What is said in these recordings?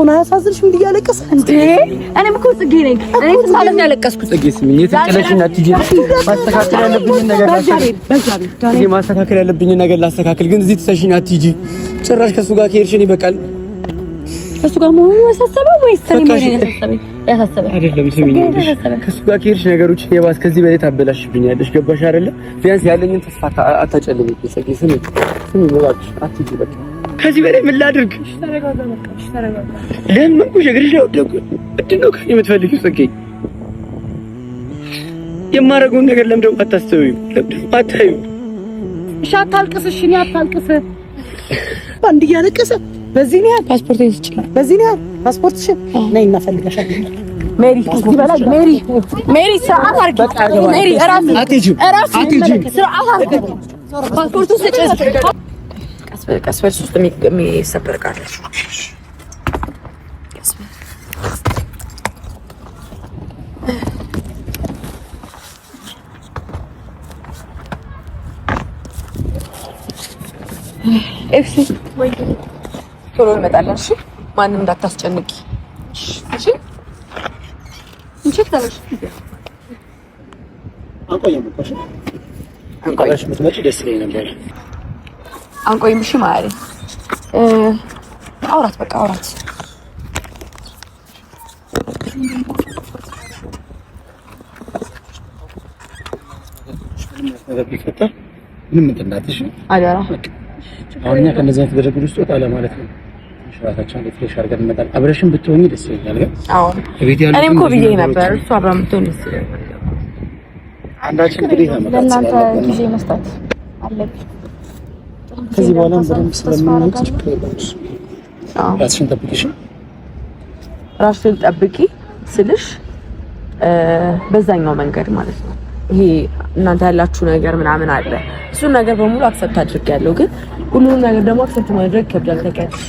ሆነ ያሳዝንሽ ምን እያለቀሰ እንዴ? እኔም እኮ ጽጌ ነኝ። እኔም ሳለም ያለቀስኩት ጽጌ ስሚኝ፣ የተጨለሽና ትጂ ማስተካከል ያለብኝ ነገር ላስተካክል፣ ግን እዚህ ተሰሽኝ አትጂ። ጭራሽ ከሱ ጋር ከሄድሽኝ ይበቃል። ከሱ ጋር መሆኑ ያሳሰበው ወይስ እኔ ምን ያሳሰበኝ? አይደለም ስሚኝ፣ ከሱ ጋር ከሄድሽ ነገሮች የባስ ከዚህ በላይ ታበላሽብኛለሽ። ገባሽ አይደለ? ቢያንስ ያለኝን ተስፋ አታጨልምኝ ጽጌ። ስሚኝ እባክሽ አትጂ በቃ። ከዚህ በላይ ምን ላድርግ? ለምን እግርሽ ወደቁ? ምንድነው ከእኔ የምትፈልጊው ጽጌ? የማደርገውን ነገር ለምን ደግሞ አታስተውይም? ለምን አታዩ? እሺ አታልቅስ። እሺ እኔ አታልቅስ። አንድ እያለቀሰ በዚህ ነው ፓስፖርት ይችላል። በዚህ ነው ፓስፖርትሽ ነይ እናፈልጋሻለን። ሜሪ እስቲ በላይ ሜሪ ሰዓት አርጊ። ሜሪ እራስ አትጂም ስርዓት አርጊ። ፓስፖርቱ ስጭስ ቀስ በል ሶስት የሚሰበር ቃል ኤፍሲ ወይ ቶሎ እንመጣለን። እሺ ማንም እንዳታስጨንቂ። እሺ እንችላለን። አንቆይም ምትመጪ ደስ ይለኝ ነበር። አንቆይም። እሺ ማለት አውራት በቃ አውራት። ምንም እንትናትሽ አዳራ አሁን እኛ ከነዚህ አይነት ገደብ ውስጥ ወጣ ለማለት ነው። ራሳችን ፍሬሽ አድርገን እንመጣለን። አብረሽን ብትሆኚ ደስ ይለኛል። ግን አዎ እኔም እኮ ብዬሽ ነበር እሱ አብራ ብትሆን ደስ ይለኛል። አንዳችን እንግዲህ ለእናንተ ጊዜ መስጠት አለብኝ። ከዚህ በኋላ በደንብ ስለምንሄድ ችግር የለም። ራስሽን ጠብቂሽ። ራስሽን ጠብቂ ስልሽ በዛኛው መንገድ ማለት ነው። ይሄ እናንተ ያላችሁ ነገር ምናምን አለ። እሱን ነገር በሙሉ አክሰፕት አድርጌያለሁ። ግን ሁሉንም ነገር ደግሞ አክሰፕት ማድረግ ከብዳል። ተቀበል።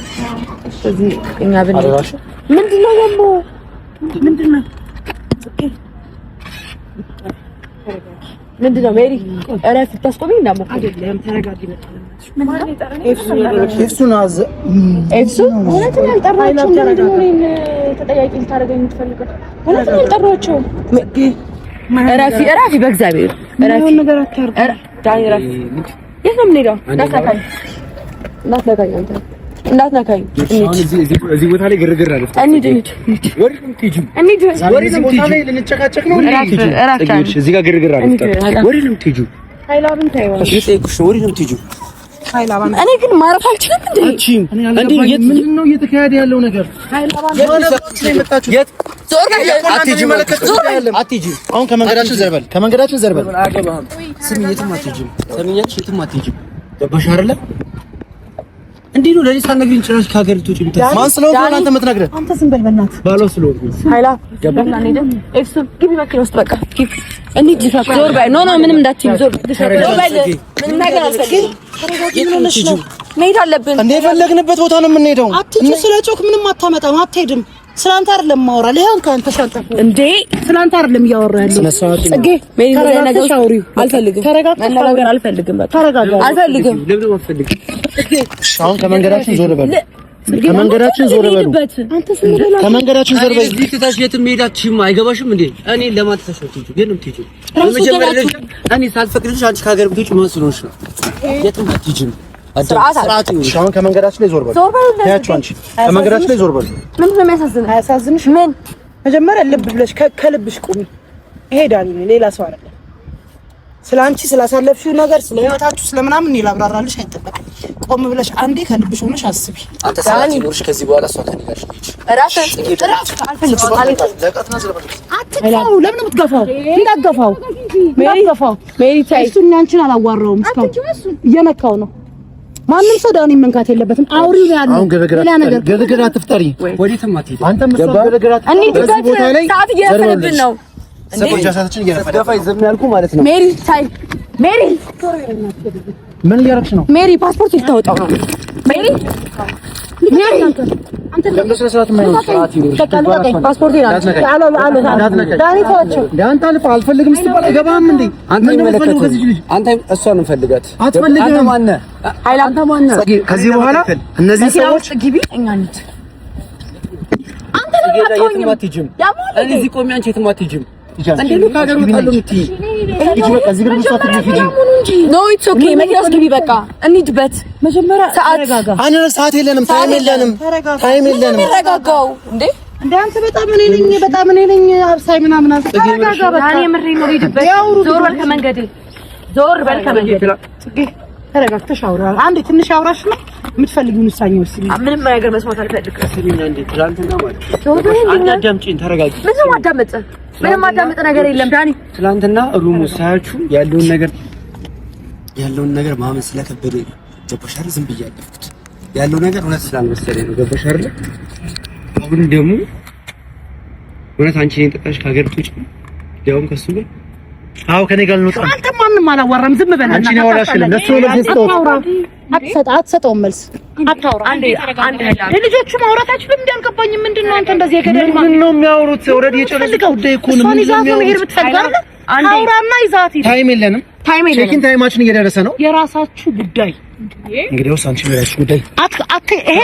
ስለዚህ እኛ ብንሄድ ምንድነው ደግሞ ምንድነው ሜሪ እረፍ ታስቆሚ እንዳሞ አይደለም። ተረጋጊ። ኤፍሱን አዘ ኤፍሱን እውነትን ያልጠራቸው ምንድነው? እኔን ተጠያቂ ልታደርገኝ የምትፈልገው እውነትን ያልጠራቸው እረፊ በእግዚአብሔር እረፊ። ነገር አታርጉ ዳኒ እረፊ። የት ነው የምንሄደው? እንዳትነካኝ አንተ እንዳትነካኝ። እዚህ ቦታ ላይ ግርግር አለ። እንሂድ ልንጨቃጨቅ ነው። እዚህ ጋር ግርግር አለ። ወሬ ነው የምትሄጂው? ኃይላብን ታይዋል። ወሬ ነው የምትሄጂው? ኃይላብን እኔ ግን ማረፍ አልችልም እንዴ? ምንድን ነው እየተካሄደ ያለው ነገር? ኃይላብን አሁን ከመንገዳችን ዘርበል። ስሚ የትም አትሄጂም። ሰሚኛች የትም አትሄጂም። ገባሽ አይደለ? እንዴ ነው ለሊት ሳትነግሪኝ ጭራሽ ከሀገር ልትወጪ ብታስብ? ማን ስለሆንኩ ነው አንተ የምትነግረኝ? አንተ ዝም በል በእናትህ። ባሏ ስለሆንኩ ኃይላ ገባና እንሂድ። ኤፍሱ ግቢ መኪና ውስጥ በቃ እንሂድ። ዞር በይ። ኖ ምንም እንዳትይኝ። ዞር በል። ምንም ነገር አልፈልግም። መሄድ አለብን። እንደ የፈለግንበት ቦታ ነው የምንሄደው። እነ ስለ ጮክ ምንም አታመጣም። አትሄድም። ስላንተ አይደለም ማወራል። ይሄን ካንተ ሻንጣፍ እንዴ ስላንተ አይደለም እያወራ ያለው። ጽጌ ሜሪ ነገር አውሪው። አልፈልግም። መነጋገር አልፈልግም። በቃ አልፈልግም። ለምን አትፈልግም? አሁን ከመንገዳችን ዞር በል። ከመንገዳችን ዞር በል። ከመንገዳችን ዞር በል። እዚህ ትታሽ የትም መሄዳችሁም አይገባሽም እንዴ? እኔ ለማትተሰጥቱ ግን እንትይቱ በመጀመሪያ ደረጃ እኔ ሳልፈቅድልሽ አንቺ ከሀገር ብትወጪ መስሎሽ ነው። የትም አትሄጂም። ስርዓት አሁን ከመንገዳችን ላይ ዞር በል። ያያችሁ አንቺ ከመንገዳችን ላይ ዞር በል። ምንድን ነው የሚያሳዝንሽ? አያሳዝንሽ? ምን መጀመሪያ ልብ ብለሽ ከልብሽ ቁሚ። እሄዳለሁ። ሌላ ሰው አይደለም። ስላንቺ ስላሳለፍሽው ነገር ስለ ህይወታችሁ ስለምናምን ላብራራልሽ አይጠበቅም። ቆም ብለሽ አንዴ ከልብሽ ሆነሽ አስቢ። አንተ ሰላም ይኖርሽ ከዚህ በኋላ እሷ ከኔ ጋር ነች። አትገፋው። ለምን የምትገፋው? እንዳትገፋው ሜሪ ታይ እሱ አንቺን አላዋራውም። እስካሁን እየነካው ነው። ማንም ሰው ዳኒ መንካት የለበትም። አውሪው ያለው ሌላ ነገር ገደገዳ አትፍጠሪ። ወዴትም አትሄጂ። አንተም ሰው ገደገዳ እዚህ ቦታ ላይ ሰዓት እየረፈደብን ነው። ሰዓታችን እየረፈደ ዝም ያልኩ ማለት ነው። ሜሪ ታይ ሜሪ ምን እያደረግሽ ነው? ሜሪ ፓስፖርት ልታወጣው ነው። ሜሪ አንተ ለምንድነው ሰዓት ማይሆን ሰዓት ይኖርሽ? ፓስፖርት ዳኒ ተዋቸው። ዳንታ አልፈልግም ስትባል አይገባም እንዴ? አንተ አንተ እሷን እንፈልጋት። አትፈልግም። አንተ ማን ነህ? አንተ ማን ነህ? ከዚህ በኋላ እነዚህ ሰዎች ግቢ እኛ እንት አንተ በጣም እኔ ነኝ አብሳይ ምናምን ተረጋጋ በቃ እኔ ምሬ ነው ሄድበት ዞር በል ከመንገዴ ተረጋግተሽ አውራ አንዴ ትንሽ አውራሽ ነው የምትፈልጊውን ውሳኔ ወስኝ ምንም ነገር መስማት አልፈልግም ስለኛ እንዴ ትላንትና ማለት አዳምጪኝ ተረጋጊ ምንም ማዳመጥ ነገር የለም ዳኒ ትላንትና ሩሙ ሳያችሁ ያለውን ነገር ማመን ስለከበደኝ ገባሽ አይደል ዝም ብዬ አለፍኩት ያለው ነገር እውነት ስላልመሰለኝ ነው ገባሽ አይደል አሁን ደግሞ እውነት አንቺ ነኝ ተጣሽ ካገር ትውጪ ያውም ከሱ ጋር አው ከኔ ጋር ነው አንተ ማንንም አላወራም ዝም በል አንቺ ነው ወራሽ ለሱ አትሰጠውም መልስ አታውራ አንዴ ልጆቹ ማውራታችሁ ለምን ያልገባኝ ምንድነው አንተ እንደዚህ የገደል ማን ነው የሚያወሩት ኦሬዲ የጨረሱት ጉዳይ እኮ ነው አውራና ይዛት ቼኪን ታይማችን እየደረሰ ነው የራሳችሁ ጉዳይ እንግዲህ ወሳንቺ የራስሽ ጉዳይ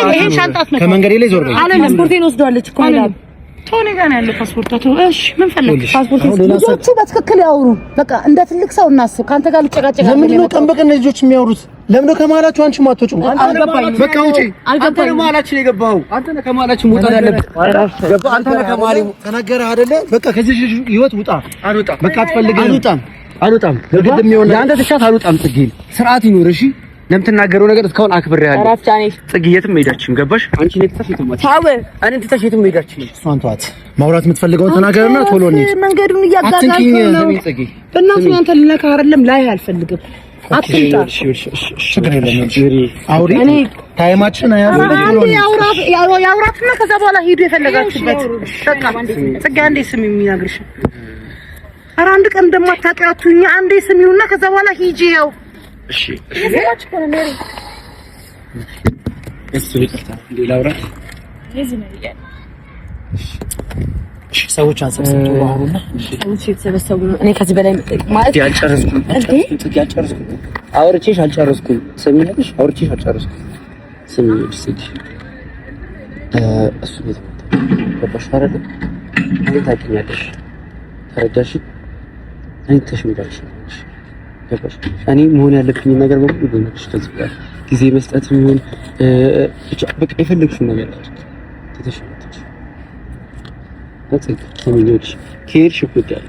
ይሄን ሻንጣት ነው ከመንገዴ ላይ ዞር በይ ፓስፖርቴን ወስዷለች እኮ ሄዳ ቶኒ ጋር ያለው ፓስፖርታቱ እሺ ምን ፈለግሽ ፓስፖርት ልጆቹ በትክክል ያወሩ በቃ እንደ ትልቅ ሰው እናስብ ካንተ ጋር ልጨቃጨቃ ለምንድን ነው ቀን በቀን ልጆች የሚያወሩት ለምን ነው ከማላችሁ አንቺ ማትወጪው በቃ ውጪ አንተ ነው ማላችሁ የገባው አንተ ነው ከማላችሁ መውጣት ያለብህ ገባ አንተ ነው ከማሊ ተናገረ አይደለ በቃ ከዚህ ህይወት ውጣ አልወጣም በቃ አትፈልግም አልወጣም ለግድም ይሆናል ያንተ ተሻት አልወጣም ጽጌ ስርዓት ይኖር እሺ ለምትናገረው ነገር እስካሁን አክብሬሃለሁ ጽጌ የትም ሄዳችን ገባሽ አንቺ ነኝ ተሰሽተው ማለት ታው እኔ ተሰሽተው ሄዳችን እሷን ተዋት ማውራት የምትፈልገው ተናገርና ቶሎ ነኝ መንገዱን እያጋጋልኩ ነው ጽጌ በእናትህ አንተ ልነካ አይደለም ላይ አልፈልግም አትምጣ ችግር የለም አውሪ እኔ ታይማችን ያውራትና ከዛ በኋላ ሄዱ የፈለጋችሁበት በቃ ጽጌ አንዴ ስሚ የሚናግርሽ ኧረ አንድ ቀን እንደማታውቂያቱኛ አንዴ ስሚውና ከዛ በኋላ ሂጂ ያው እሺ እሺ ኮሎኔሪ እሱ ይቅርታ ሌላውራ ለዚህ ነው ይላል እሺ ሰዎች አንሰብስቡ አሁንና ሰዎች የተሰበሰቡ ነው እኔ ከዚህ በላይ ማለት ያልጨረስኩኝ አውርቼሽ አልጨረስኩም ሰሚነሽ አውርቼሽ አልጨረስኩም ሰሚነሽ እሱ ነው ተባሻረደ አንተ ታውቂኛለሽ ተረዳሽ አንተ ተሽሚዳሽ ገባሽ እኔ መሆን ያለብኝ ነገር በሙሉ ልነግርሽ ከዚህ ጋር ጊዜ መስጠት ይሁን በቃ የፈለግሽው ነገር ተተሽመጥሽ አጥቂ ከሚኖርሽ ከሄድሽ ይጎዳል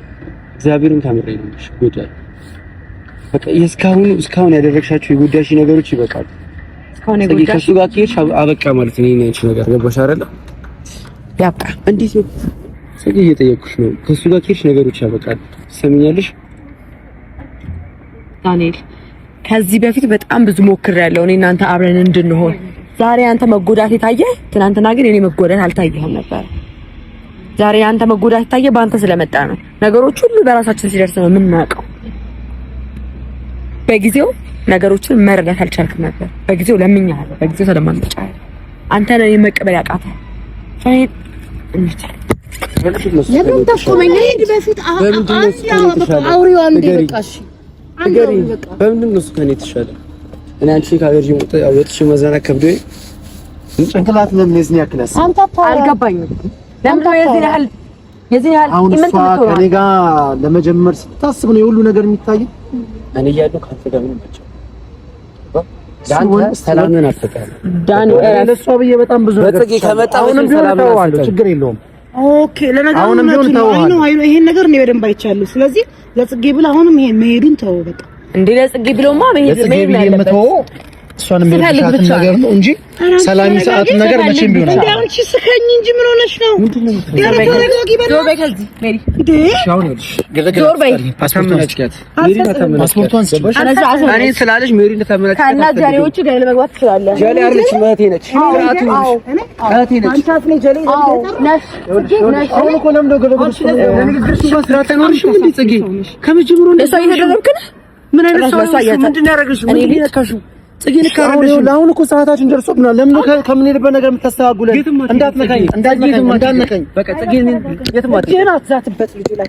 እግዚአብሔርን ታምረኝ ነው ይጎዳል በቃ እስካሁን ያደረግሻቸው የጎዳሽ ነገሮች ይበቃሉ እስካሁን የጎዳሽ ከሱ ጋር ከሄድሽ አበቃ ማለት ነው የኔ ነገር ገባሽ አይደል ያበቃ እንዴት ነው ሰው እየጠየቅኩሽ ነው ከሱ ጋር ከሄድሽ ነገሮች ያበቃሉ ሰሚኛለሽ ዳንኤል ከዚህ በፊት በጣም ብዙ ሞክሬያለሁ እኔ እናንተ አብረን እንድንሆን ዛሬ አንተ መጎዳት የታየ ትናንትና ግን እኔ መጎዳት አልታየህም ነበር ዛሬ አንተ መጎዳት የታየ በአንተ ስለመጣ ነው ነገሮች ሁሉ በራሳችን ሲደርስ ነው የምናውቀው በጊዜው ነገሮችን መረዳት አልቻልክም ነበር በጊዜው ለምኛለሁ በጊዜው ተደማምጫለሁ አንተ ነህ መቀበል ያቃተህ ፈይት እንዴ ለምን ተቆመኝ ሄድ በፊት አውሪው አንዴ በቃሽ በምንድን ነው ከኔ ተሻለ እኔ አንቺ ካገር ይሞት ወጥሽ መዘናከብ ከብዶኝ ጭንቅላት ለምን የዚህ ያክላስ አንተ አልገባኝም ለምን ነው የዚህ ያህል ኢምንት ከኔ ጋር ለመጀመር ስታስብ ነው የሁሉ ነገር የሚታይ እኔ ያለው ካንተ ጋር ምን ብቻ ዳንተ ሰላምን አፈቃለ ዳን ለሷ ብዬ በጣም ብዙ ነገር በጥቂ ከመጣ ሰላም አለው ችግር የለውም ኦኬ ለነገሩ አይኑ ይሄን ነገር ነው በደንብ አይቻለሁ ስለዚህ ለጽጌ ብለ አሁንም ይሄን መሄዱን ተው በቃ እንዴ ለጽጌ ብለውማ መሄድ ያለበት እሷንም የሚልበት ነገር ነው እንጂ ሰላም ሰዓት ነገር መቼም ቢሆን አይደል አንቺ ስከኝ እንጂ ምን ሆነሽ ነው ያረጋጊ በለው ከዚህ ሜሪ እንዴ ሻውነሽ ዞር በይ ፓስፖርቷን እኔ ስላለሽ ሜሪ እንደተመለከተ ካና ጃሪዎቹ ጋር ለመግባት ትችላለህ ጃሊ አይደለች ማቴ ነች ስርዓቱ ማቴ ነች አንቺ አፍኔ ጃሊ ነሽ አሁን እኮ ለምን ነው ገበገብ ለንግግርሽ መስራት አይኖርሽም እንዴ ጽጌ ከመጀመሩ ነው እሷ እየተደረብክ ነህ ምን አይነት ሰው ምንድን ነው ያደረግሽ ምን ይነካሹ ጽጌ ልካረደሽ አሁን እኮ ሰዓታችን ደርሶብናል ለምን ከምንሄድበት ነገር የምታስተዋጉለን እንዳትነካኝ በቃ ጽጌ የትም አትሄጂም አትዛትበት ልጅ ላይ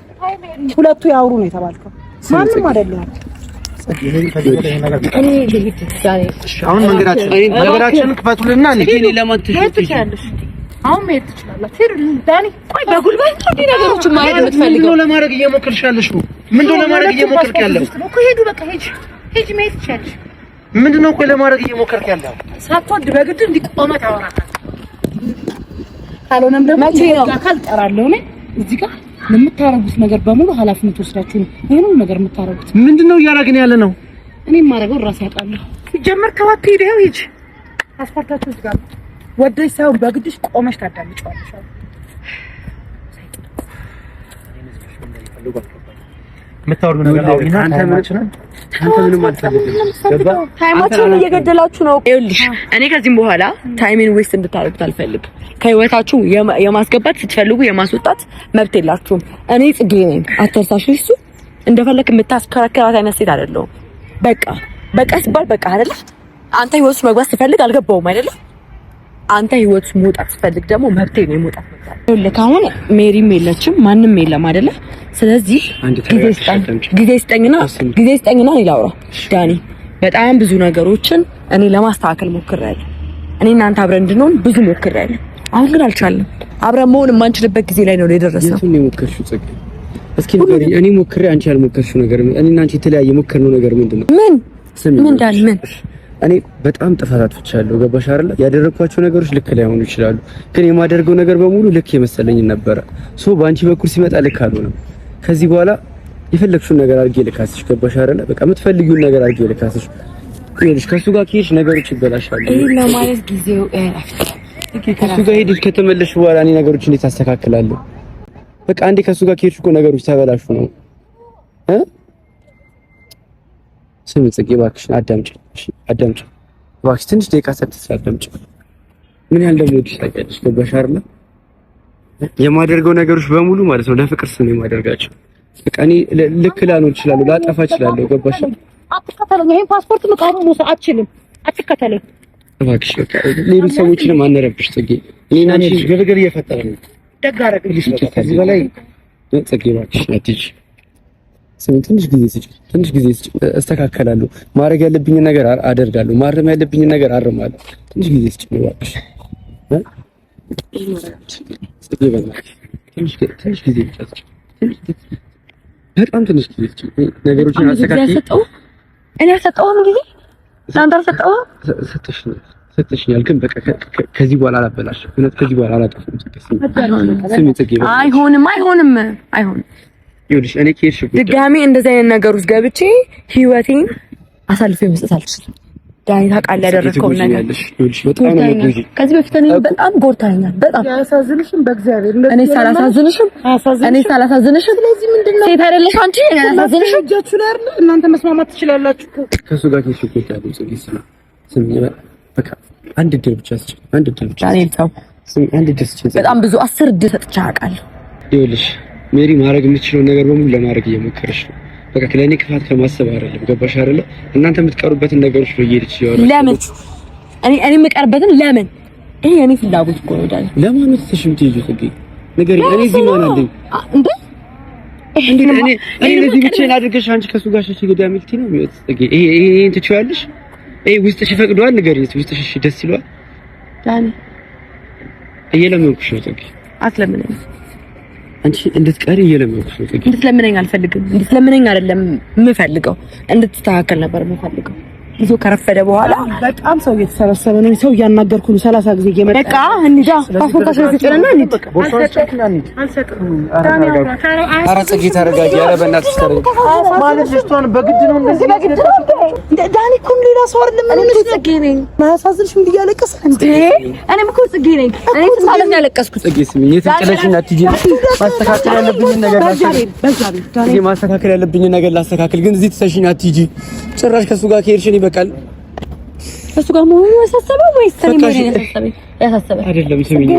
ሁለቱ ያውሩ ነው የተባልከው ማንንም አይደለም አሁን መንገዳችንን ክፈቱልና እኔ ለማን ትሽያለሽ አሁን መሄድ ትችላላችሁ። ሄዱ ዳኒ። ቆይ በጉልበት እንዲህ ነገሮችን ማየት የምትፈልገው ምንድነው ለማድረግ እየሞከርሽ ያለሽ ነው? ምንድነው ለማድረግ እየሞከርክ ያለው? እኮ ሄዱ በቃ ሂጂ መሄድ ትችያለሽ። ምንድነው ቆይ ለማድረግ እየሞከርክ ያለው? ሳትወድ በግድ እንዲቆመ ታወራታለህ። ካልሆነም ደግሞ መቼ ነው ካልጠራለሁ እኔ እዚህ ጋር ለምታረጉት ነገር በሙሉ ኃላፊነት ወስዳችሁ ነው ይሄንን ነገር የምታረጉት። ምንድነው እያደረግን ያለ ነው? እኔም ማረገው ራሴ ያውቃለሁ። ሲጀመር ከዋት ሄደው ሂጂ ፓስፖርታችሁ እዚህ ጋር ወደሽ ሳይሆን በግድሽ ቆመሽ ታዳምጪዋለሽ። የምታወሪው ነገር አውሪና አንተ ምንም አልፈልግም። ገባ? ታይማችሁን እየገደላችሁ ነው። ይኸውልሽ እኔ ከዚህም በኋላ ታይሜን ዌስት እንድታረጉት አልፈልግም። ከህይወታችሁ የማስገባት ስትፈልጉ የማስወጣት መብት የላችሁም። እኔ ጽጌ ነኝ፣ አትርሳሽ። እሱ እንደፈለክ የምታስከራከራት አይነት ሴት አይደለሁም። በቃ ሲባል በቃ አይደለ? አንተ ህይወት ውስጥ መግባት ስትፈልግ አልገባውም አይደለ? አንተ ህይወት ውስጥ መውጣት ስትፈልግ ደግሞ መብቴ ነው የመውጣት መብት። ይኸውልህ አሁን ሜሪም የለችም ማንም የለም አይደለ? ስለዚህ ጊዜ ስጠኝና እኔ ላውራ። ዳኒ በጣም ብዙ ነገሮችን እኔ ለማስተካከል ሞክሬያለሁ። እኔ እናንተ አብረን እንድንሆን ብዙ ሞክሬያለሁ። አሁን ግን አልቻልንም። አብረን መሆን የማንችልበት ጊዜ ላይ ነው የደረስነው። የቱን የሞከርሽው ጽጌ? እስኪ ንገሪኝ። እኔ ሞክሬ አንቺ ያልሞከርሽው ነገር እኔ እና አንቺ የተለያየ ሞከርነው ነገር ምንድነው? ምን ዳኒ እኔ በጣም ጥፋት አጥፍቻለሁ። ገባሽ አይደለ? ያደረኳቸው ነገሮች ልክ ላይሆኑ ይችላሉ፣ ግን የማደርገው ነገር በሙሉ ልክ የመሰለኝ ነበረ። በአንቺ በኩል ሲመጣ ልክ አልሆነም። ከዚህ በኋላ የፈለግሽውን ነገር አድርጌ ልካስሽ። ገባሽ አይደለ? በቃ የምትፈልጊውን ነገር አድርጌ ልካስሽ። ይኸውልሽ ከሱ ጋር ከሄድሽ ነገሮች ይበላሻሉ። ይሄ ለማለት ጊዜው ከሱ ጋር ሄድሽ ከተመለስሽ በኋላ እኔ ነገሮች እንዴት አስተካክላለሁ? በቃ አንዴ ከሱ ጋር ከሄድሽ እኮ ነገሮች ተበላሹ ነው። ስሚ ጽጌ እባክሽን አዳምጪ እባክሽ፣ ትንሽ ደቂቃ ሰጥተሽ አዳምጪ። ምን ያህል እንደምወድሽ ታውቂያለሽ። ገባሽ አይደለ? የማደርገው ነገሮች በሙሉ ማለት ነው ለፍቅር ስም የማደርጋቸው። በቃ እኔ ልክ ላልሆን እችላለሁ፣ ላጠፋ እችላለሁ። ገባሽ? አትከተለኝ። ይሄን ፓስፖርት መቃወም ነው አትችልም። አትከተለኝ እባክሽ። በቃ ሌሎች ሰዎችንም አነረብሽ ጽጌ። እኔና አንቺ ግርግር እየፈጠረ ነው። ደግ አደረግልሽ። ከዚህ በላይ ጽጌ እባክሽ አትሂጂ። ትንሽ ጊዜ ስጪ፣ እስተካከላለሁ። ማድረግ ያለብኝን ነገር አደርጋለሁ፣ ማረም ያለብኝን ነገር አርማለሁ። ትንሽ ጊዜ ስጪ እባክሽ። ትንሽ ጊዜ ብቻ ስጪ፣ በጣም ትንሽ ጊዜ ስጪ። ነገሮችን አስተካክዬ እኔ አልሰጠሁም ጊዜ ለአንተ አልሰጠሁም። ሰጥተሽኛል፣ ግን በቃ ከዚህ በኋላ አላበላሽም። ከዚህ በኋላ አላጠፋም። አይሆንም። ይኸውልሽ እኔ ከሄድሽ ድጋሜ እንደዚህ አይነት ነገር ውስጥ ገብቼ ህይወቴን አሳልፌ መስጠት አልችልም። ዳኒ ታውቃለህ ያደረከውን ነገር። ይኸውልሽ በጣም ነው የምትጎጂኝ። ከዚህ በፊት እኔ በጣም ጎድታኛል። በጣም ያሳዝንሽም በእግዚአብሔር እኔ ሳላሳዝንሽም ስለዚህ ምንድነው ሴት አይደለሽ አንቺ? ያሳዝንሽም እጃችሁ ላይ አይደል? እናንተ መስማማት ትችላላችሁ። ከሱ ጋር ከሱ ቆይታለሁ። ስሚ በቃ አንድ ድል ብቻ ስጪ። ዳንኤል ተው። ስሚ አንድ ድል ስጪ። በጣም ብዙ 10 ድል ሰጥቼ አውቃለሁ። ይኸውልሽ ሜሪ ማድረግ የምትችለው ነገር በሙሉ ለማድረግ እየሞከረች ነው። በቃ ለኔ ክፋት ከማሰብ አይደለም። ገባሽ አይደለ? እናንተ የምትቀሩበትን ነገሮች ነው እየሄድሽ ያወራሽ። ለምን እኔ የምቀርበትን ለምን? ይሄ የኔ ፍላጎት እኮ ነው ዳኒ። ለማን ነው ተሽምት ይጁ ጽጌ ነገር እኔ እዚህ ማን አለኝ እንዴ? እኔ ለዚህ ብቻዬን አድርገሽ አንቺ ከሱ ጋር ሸሽ ገዳም ልትይ ነው የሚወጥ ጽጌ። ይሄን ትችያለሽ? ውስጥሽ ይፈቅደዋል? ንገሪኝ። ውስጥሽ ደስ ይለዋል? ዳኒ እየለመንኩሽ ነው ጽጌ። አትለምነኝ። አንቺ እንድትቀሪ እየለመንኩሽ ነው ጽጌ። እንድትለምነኝ አልፈልግም። እንድትለምነኝ አይደለም የምፈልገው፣ እንድትስተካከል ነበር የምፈልገው። ይዞ ከረፈደ በኋላ በጣም ሰው እየተሰበሰበ ነው። ሰው እያናገርኩ ነው 30 ጊዜ እየመጣ በቃ እንጃ ፓስፖርት ስለተጨነና እንዴ ኧረ ጽጌ ተረጋጊ። ኧረ በእናትሽ ተረጋጊ። ማለት ልጅቷን በግድ ነው እንደዚህ ዳኒ እኮ ሌላ ሰው አይደለም። እኔ ጽጌ ነኝ። ማያሳዝንሽ ምን እያለቀሰ እንዴ? እኔም እኮ ጽጌ ነኝ። እኔ ተሳለም ያለቀስኩት ጽጌ ስሚኝ፣ የተቀለሽኝ አትጂ። ማስተካከል ያለብኝን ነገር ማስተካከል ያለብኝን ነገር ላስተካክል፣ ግን እዚህ ተሰሽኝ አትጂ። ጭራሽ ከሱ ጋር ከሄድሽኝ ይበቃል። ከሱ ጋር መሆኑ ያሳሰበው ወይስ ተሪሞሪ ያሳሰበው? አይደለም ስሚኝ፣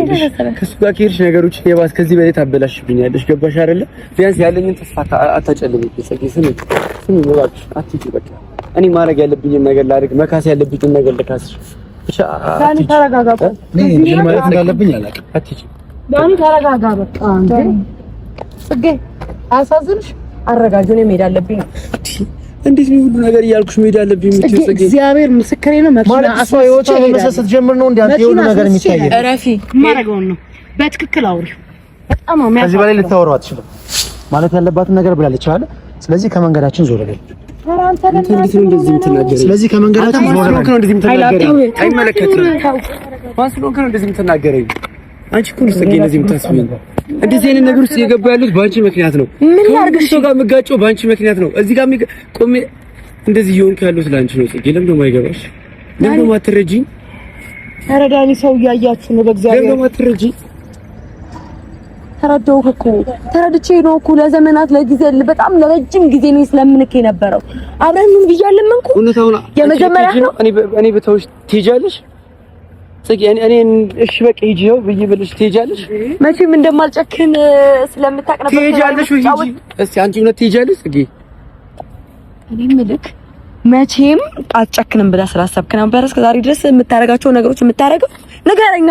ከሱ ጋር ከሄድሽ ነገሮች የባስ ከዚህ በላይ ታበላሽብኛለሽ። ገባሽ አይደለ? ቢያንስ ያለኝን ተስፋ አታጨልምኝ። ጽጌ ስሚኝ እባክሽ አትጂ። በቃ እኔ ማድረግ ያለብኝን ነገር ላድርግ፣ መካስ ያለብኝን ነገር ልካስሽ ብቻ። ዳኒ ተረጋጋ። ምን ማለት እንዳለብኝ አላውቅም። አትጂ ዳኒ ተረጋጋ። በቃ ጽጌ አያሳዝንሽ? አረጋጊው ነው መሄድ አለብኝ። እንዴት ነው ሁሉ ነገር እያልኩሽ መሄድ አለብኝ የምትይው? ጽጌ እግዚአብሔር ምስክሬ ነው። ማለት እሷ ህይወቷ መመሰስ ጀምር ነው እንዴ? አንተ ሁሉ ነገር የሚታየው ረፊ ማረጋው ነው። በትክክል አውሪው። በጣም ነው ከዚህ በላይ ልታወራው አትችልም። ማለት ያለባትን ነገር ብላለች አይደል? ስለዚህ ከመንገዳችን ዞር በል። ስለዚህ ከመንገዳችን ዞር በል። አይመለከትም። ማስሎን ከነ እንደዚህ የምትናገረኝ አንቺ እኮ ነው ጽጌ እንደዚህ የምታስቢኝ። እንደዚህ አይነት ነገር ውስጥ የገባ ያሉት ባንቺ ምክንያት ነው። ምን ላድርግሽ? ሰው ጋር የምጋጨው ባንቺ ምክንያት ነው። እዚህ ጋር ቆሜ እንደዚህ እየሆንኩ ያሉት ላንቺ ነው ጽጌ። ለምን ነው አይገባሽ? ለምን ነው የማትረጂኝ? ኧረ ዳኒ ሰው እያያችሁ ነው። በእግዚአብሔር ለምን ነው የማትረጂኝ? ተረዳሁህ እኮ ተረድቼ ነው እኮ ለዘመናት በጣም ለረጅም ጊዜ ነው ስለምንክ የነበረው። አብረን ምን ብያለሁ? ምን እኮ የመጀመሪያ ነው። እኔ በተውሽ ትሄጃለሽ ጽጌ። እኔ እሺ በቃ ሂጂ ነው ብዬሽ ብለሽ ትሄጃለሽ። መቼም እንደማልጨክን ስለምታውቅ ነበር። ትሄጃለሽ ወይ ሂጂ። እስቲ አንቺ እውነት ትሄጃለሽ ጽጌ? እኔ ምልክ መቼም አልጨክንም ብለህ ስላሰብክ ነበር እስከዛሬ ድረስ የምታረጋቸው ነገሮች የምታረገው። ንገረኝ።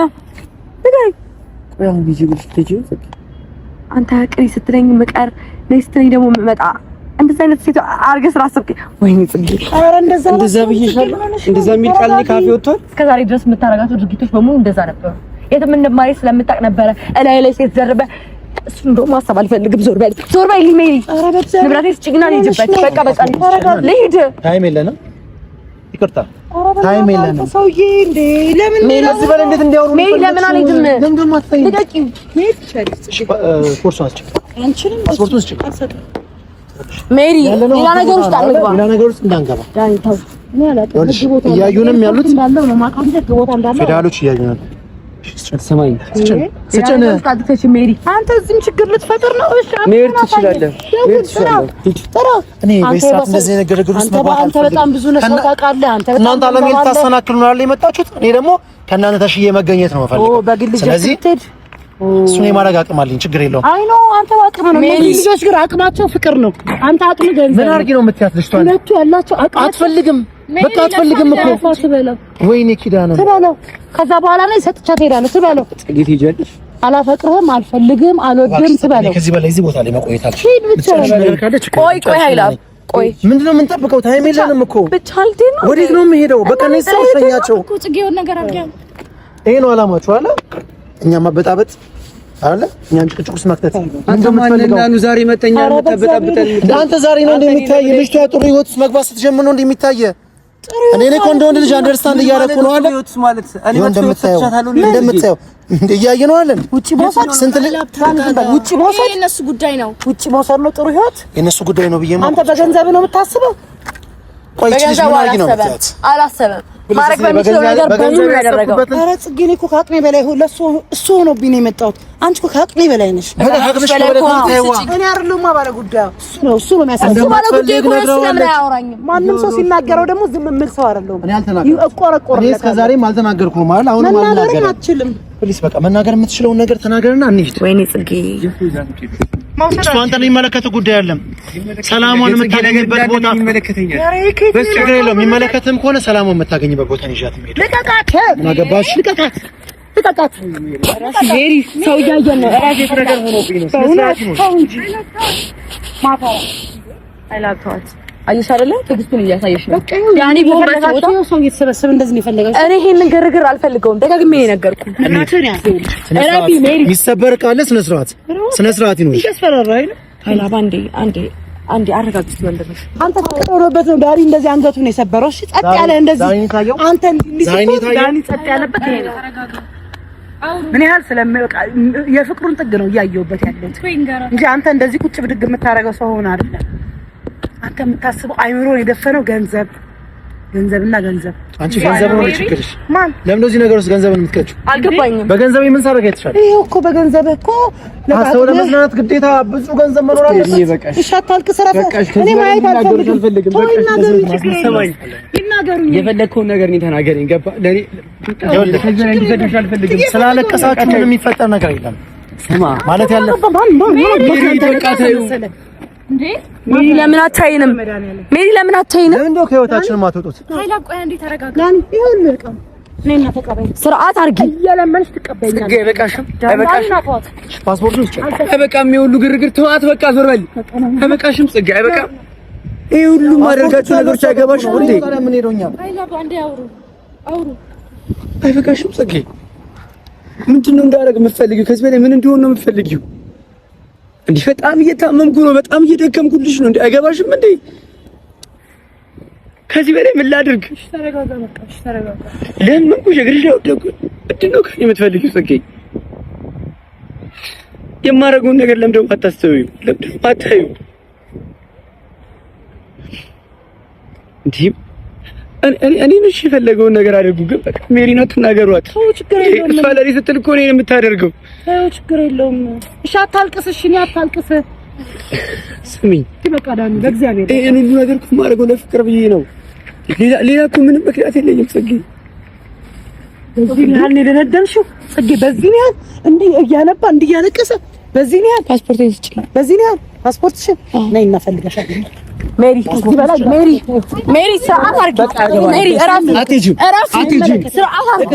አሁን ሂጂ ብለሽ ትሄጂው ጽጌ? አንተ ቅሪ ስትለኝ ምቀር ነይ ስትለኝ ደግሞ መጣ። እንደዛ አይነት ሴት አድርገህ ስላሰብክ ወይኔ ጽጌ። ኧረ እንደዛ ብዬሻለሁ። እንደዛ የሚል ቃል እኔ ካፌ ወጥቷል። እስከዛሬ ድረስ የምታረጋቸው ድርጊቶች በሙሉ እንደዛ ነበሩ። የትም እንደማይስ ስለምታውቅ ነበረ እላይ ላይ ሴት ዘርበ እሱ እንደውም ማሰብ አልፈልግም። ዞር በል ሊሜሪ። ንብረቴ ስጭግና ልጅበት በቃ ልሂድ። ታይም የለንም። ይቅርታ ታይም የለንም። ሰውዬ እንዴ ለምን ለዚህ በላይ እንዴት እንዲያወሩ ሜሪ ለምን አልሄድም? ለምን ደግሞ አትፈይም? ልቀቂኝ። ሜሪ ፎርስ አስጭ አንቺንም ፓስፖርቱን ስጭ ሜሪ። ሌላ ነገር ውስጥ አንገባ። ሌላ ነገር ውስጥ እንዳንገባ ዳኒ ተው። እኔ አላውቅም። እያዩንም ያሉት እንዳለው ነው ማውቃት ቦታ እንዳለው ፌዴራሎች እያዩናል። ስማኝ ስጭን ሜሪ። አንተ እዚህም ችግር ልትፈጥር ነው። እሺ መሄድ ትችላለህ። እኔ በሰዓት እንደዚህ ነገር ግሩስ አንተ በጣም ብዙ ነው ታውቃለህ። እናንተ አለምን ታሰናክሉ ነው አይደል የመጣችሁት? እኔ ደግሞ ከእናንተ ተሽዬ መገኘት ነው የምፈልገው። ስለዚህ እሱን የማድረግ አቅም አለኝ። ችግር የለውም። አይ ነው አንተ አቅም ነው። እነዚህ ልጆች ግን አቅማቸው ፍቅር ነው። አንተ አቅም ገንዘብ ምን አድርጊ ነው የምትያት? ልጅቷን ሁለቱ ያላቸው አቅም አትፈልግም። በቃ አትፈልግም እኮ ትበለው። ወይኔ ኪዳነ ትበለው። ከዛ በኋላ ላይ ሰጥቻት ሄዳለሁ። ትበለው። ጽጌ ትሄጃለሽ። አላፈቅርህም፣ አልፈልግም፣ አልወድም ትበለው። ከዚህ በላይ እዚህ ቦታ ላይ መቆየት አልሽ። ቆይ ሀይላ ቆይ ምንድነው የምንጠብቀው? ታይም የለንም እኮ ብቻ አልቴን ነው። ወዴት ነው የምሄደው? በቃ ነው ሰውተኛቸው እኮ ጽጌውን ነገር አድርጊያለሁ። ይሄ ነው አላማችሁ አለ። እኛ ማበጣበጥ አለ። እኛን ጭቅጭቅ ውስጥ መክተት እንደምትፈልገው ዛሬ መተኛ ተበጣበጠን። አንተ ዛሬ ነው እንደሚታይ ልጅቷ ጥሩ ህይወት ውስጥ መግባት ስትጀምር ነው እንደሚታይ። እኔ እኮ እንደ ወንድ ልጅ አንደርስታንድ እያደረኩ ነው አለ። እኔ እንደምታየው እያየ ነው አለን። ውጪ መውሰድ ስንት ውጪ መውሰድ የነሱ ጉዳይ ነው። ውጪ መውሰድ ነው ጥሩ ህይወት የነሱ ጉዳይ ነው ብዬ አንተ በገንዘብ ነው የምታስበው? ቆይ እቺ ምን አድርጊ ነው የምትያት? አላሰበም። ማድረግ በሚችለው ነገር በሙሉ ያደረገው። ኧረ ጽጌ እኔ እኮ ከአቅሜ በላይ እሱ ሆኖብኝ ነው የመጣሁት። አንቺ እኮ ከአቅሜ በላይ ነሽ። እኔ አይደለሁማ ባለ ጉዳዩ እሱ ነው የሚያሳስበው። ባለ ጉዳዩ እኮ ስለምን አያወራኝም? ማንም ሰው ሲናገረው ደግሞ ዝም የምል ሰው አይደለሁም። እኔ አልተናገርኩም። እኔ እስከ ዛሬም አልተናገርኩም ማለት አሁንም መናገር አትችልም። ፕሊስ በቃ መናገር የምትችለውን ነገር ተናገርና እንሂድ። ወይኔ ጽጌ እሱ አንተን የሚመለከተው ጉዳይ አይደለም። ሰላሟን የምታገኝበት ቦታ በስ ችግር የለውም። የሚመለከትም ከሆነ ሰላሟን የምታገኝበት ቦታ ይዣት የምሄድ። ልቀቃት! ምን አገባሽ? ልቀቃት! ሜሪ ሰው እያየን ነው። እራሴ ነገር ሆኖብኝ ነው። ተው እንጂ ማታ አይላልተዋት አየሽ አይደለ? ትዕግስቱን እያሳየሽ ነው። ያኔ ቢሆን በሰው ሰው እየተሰበሰበ እንደዚህ ነው የፈለገው። እኔ ይሄንን ግርግር አልፈልገውም። ደጋግሜ ነው የነገርኩህ። እናትህን ያዘው እራቢ ሜሪ የሚሰበር ቃል ስነ ስርዓት ይኖር። እያስፈራራ አይደል? ሀይላ አንዴ አረጋግጥ ወንድምሽ። አንተ ተቀሮበት ነው ዳኒ እንደዚህ አንገቱን የሰበረው። እሺ ጸጥ ያለ እንደዚህ አንተ ዳኒ ጸጥ ያለበት ይሄ ነው። ምን ያህል ስለማይወጣ የፍቅሩን ጥግ ነው እያየሁበት ያለሁት እንጂ አንተ እንደዚህ ቁጭ ብድግ የምታረገው ሰው ሆነ አይደለም። አንተ የምታስበው አይምሮን የደፈነው ገንዘብና ገንዘብ። አንቺ ገንዘብ ነው ችግርሽ። ማን ለምን እዚህ ነገር ውስጥ ገንዘብን የምትከቺው? አልገባኝም። በገንዘብ ምን ሳደርግ የተሻለ? ይሄው እኮ በገንዘብ እኮ ሰው ለመዝናናት ግዴታ ብዙ ገንዘብ መኖር አለበት። እሺ አታልቅስ። እኔ ማየት አልፈልግም። ይናገሩኝ። የፈለግከውን ነገር እኔ ተናገረኝ። ገባ? ለኔ እንዲፈድሽ አልፈልግም። ስላለቀሳችሁ ምንም የሚፈጠር ነገር የለም። ስማ ማለት ያለ ሜሪ ለምን አታይንም? እንደው ከህይወታችን ማትወጡት ኃይላ ቆይ አንዴ ተረጋጋ። እኔና ተቀበይ ስርዓት አድርጊ። እየለመንሽ ትቀበይኛለሽ። አይበቃሽም? ፓስፖርቱን ስጭ። አይበቃም? የሁሉ ግርግር ተዋት። በቃ ዞር በል። አይበቃሽም? ጽጌ አይበቃም? ይሄ ሁሉ ማድረጋችሁ ነገሮች አይገባሽም እንዴ? ምን ሄዶኛ አይበቃሽም? ጽጌ ምንድነው እንዳደረግ የምትፈልጊው? ከዚህ በላይ ምን እንዲሆን ነው የምትፈልጊው? እንዴ በጣም እየታመምኩ ነው፣ በጣም እየደከምኩልሽ ነው። እንዴ አይገባሽም እንዴ? ከዚህ በላይ ምን ላድርግ? እሺ ተረጋጋ፣ በቃ እሺ ተረጋጋ። ለምን እኮ እግርሽ ላይ ወደኩ። ምንድነው ከእኔ የምትፈልጊው ጽጌ? የማደርገውን ነገር ለምን ደግሞ አታስተውይው? ለምን ደግሞ አታዩ? እንዴ እኔ ነሽ የፈለገውን ነገር አድርጉ፣ ግን በቃ ሜሪና ትናገሯት። ተው ችግር የለውም። እሷ ለኔ ስትል እኮ ነው የምታደርገው። ተው ችግር የለውም። እሺ አታልቅስ። እሺ እኔ አታልቅስ። ስሚኝ በቃ ዳኒ በእግዚአብሔር ይሄን ሁሉ ነገር እኮ የማደርገው ለፍቅር ብዬ ነው። ሌላ እኮ ምንም ምክንያት የለኝም ጽጌ። በዚህ ያህል ነው የደነደንሽው ጽጌ? በዚህ ያህል እንዲህ እያነባ እንዲህ እያለቀሰ በዚህ ያህል ፓስፖርቴን ስጪ። በዚህ ያህል ፓስፖርትሽን ነይ እናፈልጋሻለን። ሜሪ ትበላል። ሜሪ ስርዓት አድርጊ። ሜሪ እራሱ አትሄጂም። ስርዓት አድርጊ።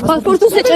ፓስፖርቱን ስጪ።